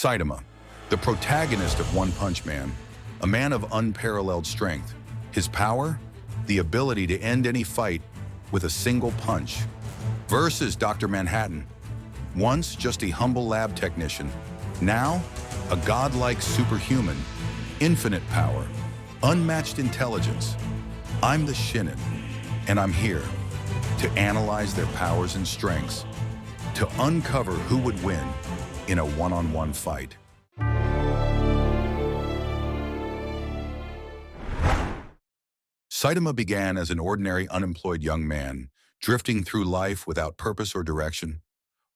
Saitama, the protagonist of One Punch Man, a man of unparalleled strength. His power? The ability to end any fight with a single punch. Versus Dr. Manhattan, once just a humble lab technician, now a godlike superhuman, infinite power, unmatched intelligence. I'm the Shinin, and I'm here to analyze their powers and strengths, to uncover who would win in a one-on-one fight. Saitama began as an ordinary unemployed young man, drifting through life without purpose or direction.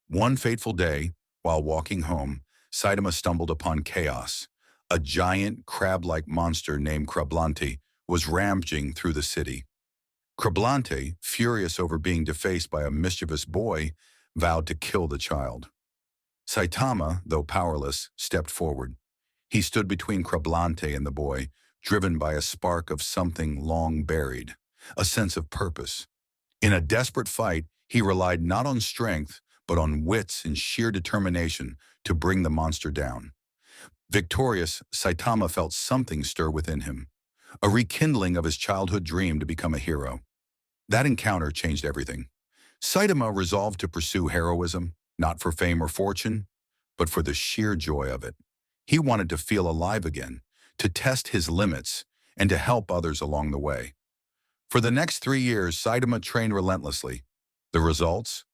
One fateful day, while walking home, Saitama stumbled upon chaos. A giant crab-like monster named Krablante was rampaging through the city. Krablante, furious over being defaced by a mischievous boy, vowed to kill the child. Saitama, though powerless, stepped forward. He stood between Krablante and the boy, driven by a spark of something long buried, a sense of purpose. In a desperate fight, he relied not on strength, but on wits and sheer determination to bring the monster down. Victorious, Saitama felt something stir within him, a rekindling of his childhood dream to become a hero. That encounter changed everything. Saitama resolved to pursue heroism, not for fame or fortune, but for the sheer joy of it. He wanted to feel alive again, to test his limits, and to help others along the way. For the next 3 years, Saitama trained relentlessly. The results?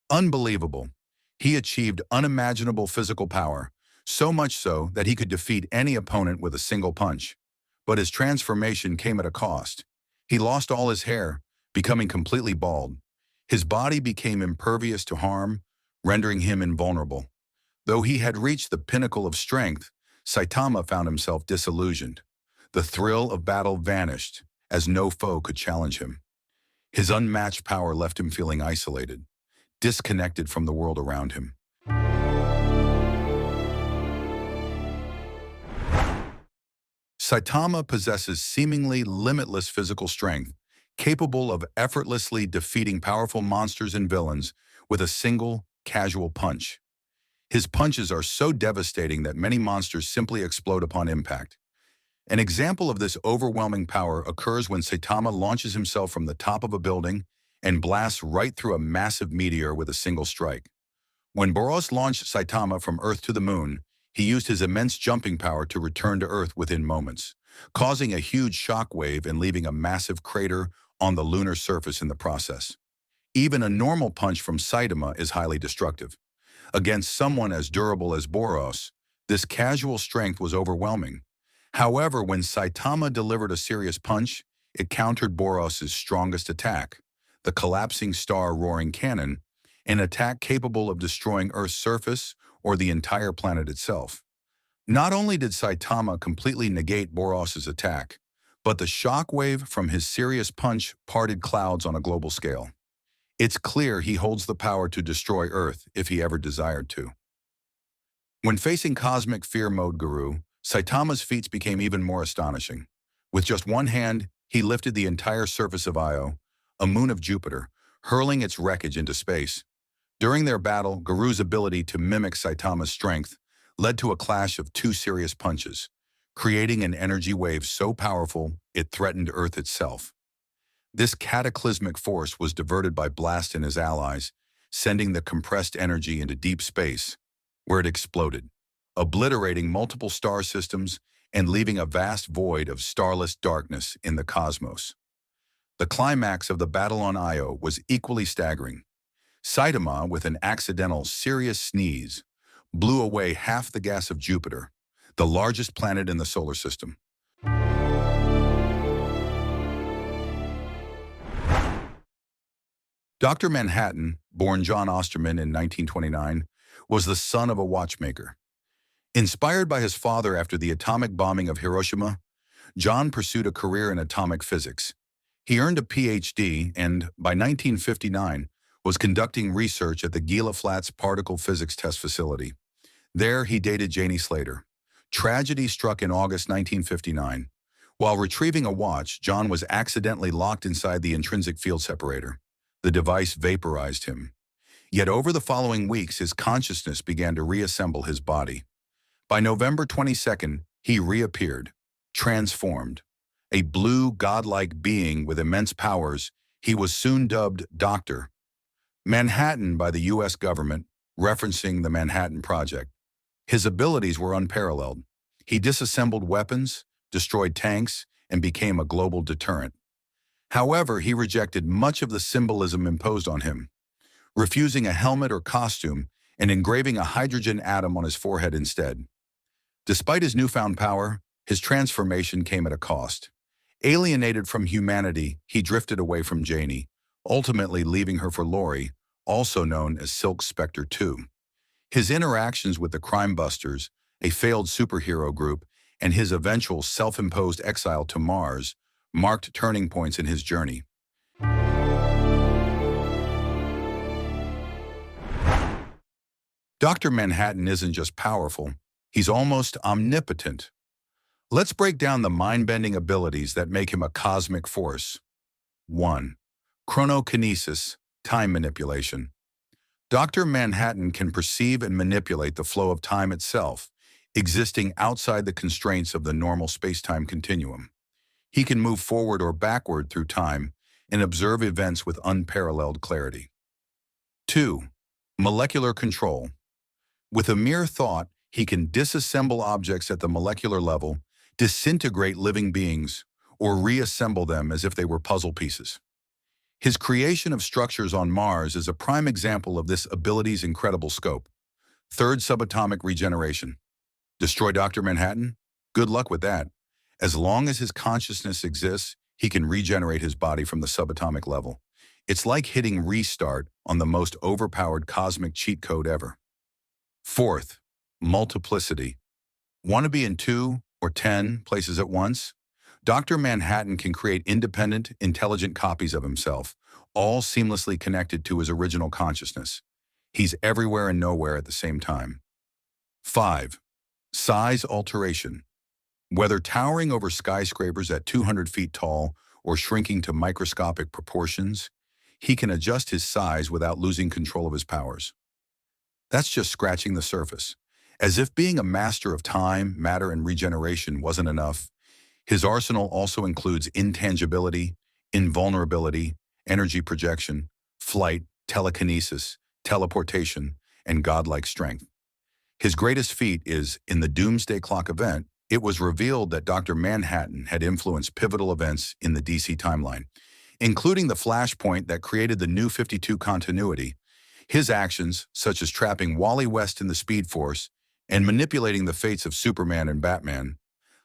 Unbelievable. He achieved unimaginable physical power, so much so that he could defeat any opponent with a single punch. But his transformation came at a cost. He lost all his hair, becoming completely bald. His body became impervious to harm, rendering him invulnerable. Though he had reached the pinnacle of strength, Saitama found himself disillusioned. The thrill of battle vanished, as no foe could challenge him. His unmatched power left him feeling isolated, disconnected from the world around him. Saitama possesses seemingly limitless physical strength, capable of effortlessly defeating powerful monsters and villains with a single, casual punch. His punches are so devastating that many monsters simply explode upon impact. An example of this overwhelming power occurs when Saitama launches himself from the top of a building and blasts right through a massive meteor with a single strike. When Boros launched Saitama from Earth to the Moon, he used his immense jumping power to return to Earth within moments, causing a huge shockwave and leaving a massive crater on the lunar surface in the process. Even a normal punch from Saitama is highly destructive. Against someone as durable as Boros, this casual strength was overwhelming. However, when Saitama delivered a serious punch, it countered Boros' strongest attack, the collapsing star roaring cannon, an attack capable of destroying Earth's surface or the entire planet itself. Not only did Saitama completely negate Boros' attack, but the shockwave from his serious punch parted clouds on a global scale. It's clear he holds the power to destroy Earth if he ever desired to. When facing Cosmic Fear Mode Guru, Saitama's feats became even more astonishing. With just one hand, he lifted the entire surface of Io, a moon of Jupiter, hurling its wreckage into space. During their battle, Guru's ability to mimic Saitama's strength led to a clash of 2 serious punches, creating an energy wave so powerful it threatened Earth itself. This cataclysmic force was diverted by Blast and his allies, sending the compressed energy into deep space, where it exploded, obliterating multiple star systems and leaving a vast void of starless darkness in the cosmos. The climax of the battle on Io was equally staggering. Saitama, with an accidental serious sneeze, blew away half the gas of Jupiter, the largest planet in the solar system. Dr. Manhattan, born John Osterman in 1929, was the son of a watchmaker. Inspired by his father after the atomic bombing of Hiroshima, John pursued a career in atomic physics. He earned a PhD and, by 1959, was conducting research at the Gila Flats Particle Physics Test Facility. There, he dated Janie Slater. Tragedy struck in August 1959. While retrieving a watch, John was accidentally locked inside the intrinsic field separator. The device vaporized him. Yet over the following weeks, his consciousness began to reassemble his body. By November 22nd, he reappeared, transformed. A blue, godlike being with immense powers, he was soon dubbed Dr. Manhattan by the U.S. government, referencing the Manhattan Project. His abilities were unparalleled. He disassembled weapons, destroyed tanks, and became a global deterrent. However, he rejected much of the symbolism imposed on him, refusing a helmet or costume and engraving a hydrogen atom on his forehead instead. Despite his newfound power, his transformation came at a cost. Alienated from humanity, he drifted away from Janie, ultimately leaving her for Lori, also known as Silk Spectre 2. His interactions with the Crime Busters, a failed superhero group, and his eventual self-imposed exile to Mars marked turning points in his journey. Dr. Manhattan isn't just powerful, he's almost omnipotent. Let's break down the mind-bending abilities that make him a cosmic force. 1. Chronokinesis, time manipulation. Dr. Manhattan can perceive and manipulate the flow of time itself, existing outside the constraints of the normal space-time continuum. He can move forward or backward through time and observe events with unparalleled clarity. 2. Molecular control. With a mere thought, he can disassemble objects at the molecular level, disintegrate living beings, or reassemble them as if they were puzzle pieces. His creation of structures on Mars is a prime example of this ability's incredible scope. 3rd, subatomic regeneration. Destroy Dr. Manhattan? Good luck with that. As long as his consciousness exists, he can regenerate his body from the subatomic level. It's like hitting restart on the most overpowered cosmic cheat code ever. 4th, multiplicity. Want to be in 2 or 10 places at once? Dr. Manhattan can create independent, intelligent copies of himself, all seamlessly connected to his original consciousness. He's everywhere and nowhere at the same time. 5. Size alteration. Whether towering over skyscrapers at 200 feet tall or shrinking to microscopic proportions, he can adjust his size without losing control of his powers. That's just scratching the surface. As if being a master of time, matter, and regeneration wasn't enough, his arsenal also includes intangibility, invulnerability, energy projection, flight, telekinesis, teleportation, and godlike strength. His greatest feat is, in the Doomsday Clock event, it was revealed that Dr. Manhattan had influenced pivotal events in the DC timeline, including the flashpoint that created the New 52 continuity. His actions, such as trapping Wally West in the Speed Force and manipulating the fates of Superman and Batman,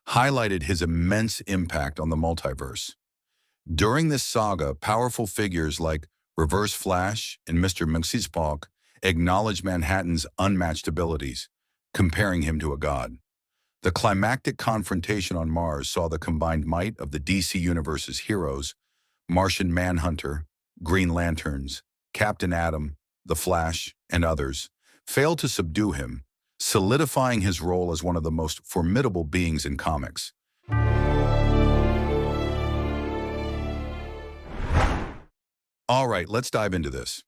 highlighted his immense impact on the multiverse. During this saga, powerful figures like Reverse Flash and Mr. Mxyzptlk acknowledged Manhattan's unmatched abilities, comparing him to a god. The climactic confrontation on Mars saw the combined might of the DC Universe's heroes, Martian Manhunter, Green Lanterns, Captain Atom, The Flash, and others, fail to subdue him, solidifying his role as one of the most formidable beings in comics. All right, let's dive into this.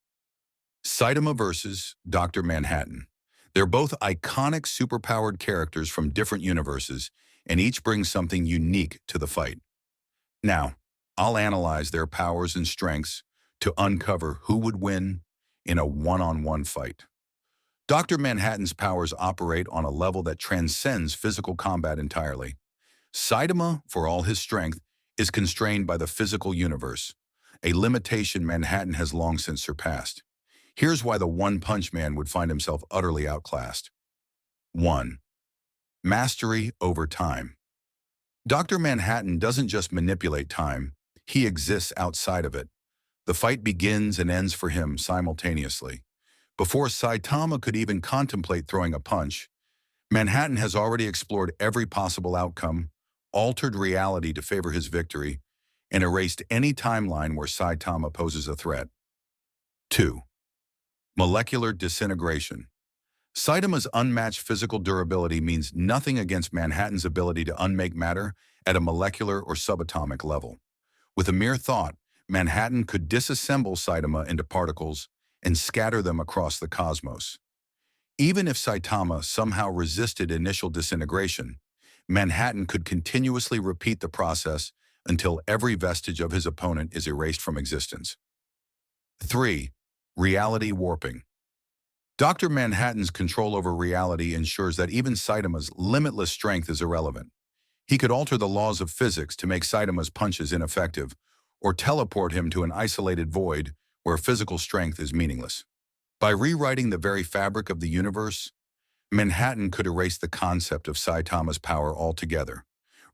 Saitama versus Dr. Manhattan. They're both iconic superpowered characters from different universes, and each brings something unique to the fight. Now, I'll analyze their powers and strengths to uncover who would win in a one-on-one fight. Dr. Manhattan's powers operate on a level that transcends physical combat entirely. Saitama, for all his strength, is constrained by the physical universe, a limitation Manhattan has long since surpassed. Here's why the One-Punch Man would find himself utterly outclassed. 1. Mastery over time. Dr. Manhattan doesn't just manipulate time, he exists outside of it. The fight begins and ends for him simultaneously. Before Saitama could even contemplate throwing a punch, Manhattan has already explored every possible outcome, altered reality to favor his victory, and erased any timeline where Saitama poses a threat. 2. Molecular disintegration. Saitama's unmatched physical durability means nothing against Manhattan's ability to unmake matter at a molecular or subatomic level. With a mere thought, Manhattan could disassemble Saitama into particles and scatter them across the cosmos. Even if Saitama somehow resisted initial disintegration, Manhattan could continuously repeat the process until every vestige of his opponent is erased from existence. 3. Reality warping. Dr. Manhattan's control over reality ensures that even Saitama's limitless strength is irrelevant. He could alter the laws of physics to make Saitama's punches ineffective, or teleport him to an isolated void where physical strength is meaningless. By rewriting the very fabric of the universe, Manhattan could erase the concept of Saitama's power altogether,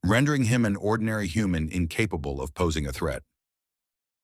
rendering him an ordinary human incapable of posing a threat.